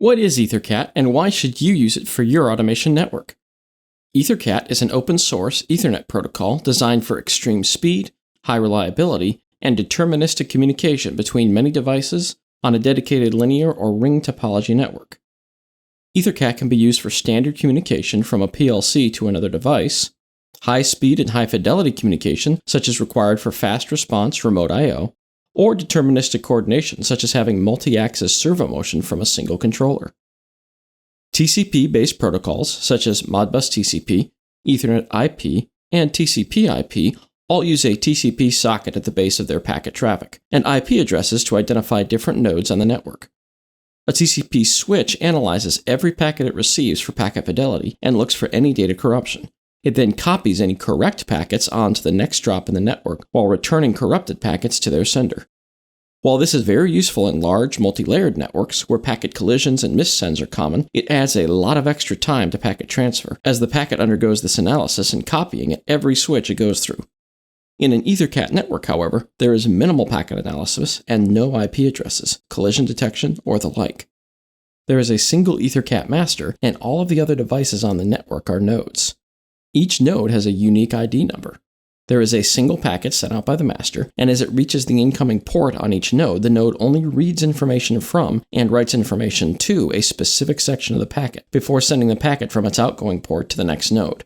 What is EtherCAT and why should you use it for your automation network? EtherCAT is an open-source Ethernet protocol designed for extreme speed, high reliability, and deterministic communication between many devices on a dedicated linear or ring topology network. EtherCAT can be used for standard communication from a PLC to another device, high-speed and high-fidelity communication such as required for fast response remote I/O, or deterministic coordination such as having multi-axis servo motion from a single controller. TCP-based protocols such as Modbus TCP, Ethernet IP, and TCP/IP all use a TCP socket at the base of their packet traffic, and IP addresses to identify different nodes on the network. A TCP switch analyzes every packet it receives for packet fidelity and looks for any data corruption. It then copies any correct packets onto the next drop in the network while returning corrupted packets to their sender. While this is very useful in large, multi-layered networks where packet collisions and missends are common, it adds a lot of extra time to packet transfer, as the packet undergoes this analysis and copying at every switch it goes through. In an EtherCAT network, however, there is minimal packet analysis and no IP addresses, collision detection, or the like. There is a single EtherCAT master, and all of the other devices on the network are nodes. Each node has a unique ID number. There is a single packet sent out by the master, and as it reaches the incoming port on each node, the node only reads information from and writes information to a specific section of the packet before sending the packet from its outgoing port to the next node.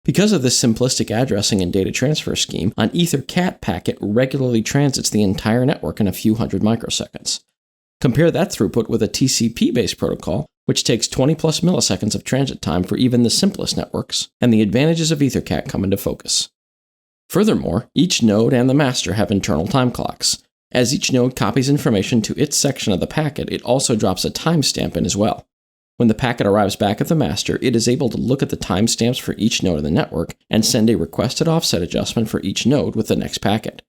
Because of this simplistic addressing and data transfer scheme, an EtherCAT packet regularly transits the entire network in a few hundred microseconds. Compare that throughput with a TCP-based protocol, which takes 20 plus milliseconds of transit time for even the simplest networks, and the advantages of EtherCAT come into focus. Furthermore, each node and the master have internal time clocks. As each node copies information to its section of the packet, it also drops a timestamp in as well. When the packet arrives back at the master, it is able to look at the timestamps for each node in the network and send a requested offset adjustment for each node with the next packet.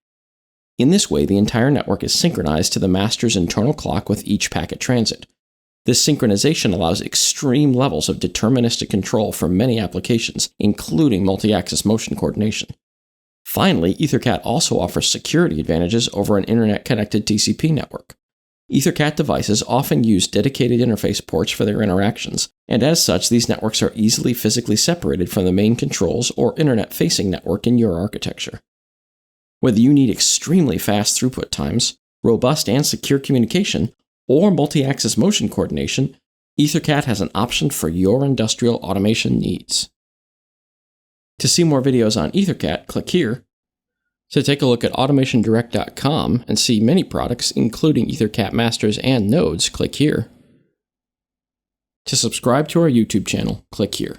In this way, the entire network is synchronized to the master's internal clock with each packet transit. This synchronization allows extreme levels of deterministic control for many applications, including multi-axis motion coordination. Finally, EtherCAT also offers security advantages over an internet-connected TCP network. EtherCAT devices often use dedicated interface ports for their interactions, and as such, these networks are easily physically separated from the main controls or internet-facing network in your architecture. Whether you need extremely fast throughput times, robust and secure communication, or multi-axis motion coordination, EtherCAT has an option for your industrial automation needs. To see more videos on EtherCAT, click here. To take a look at AutomationDirect.com and see many products, including EtherCAT masters and nodes, click here. To subscribe to our YouTube channel, click here.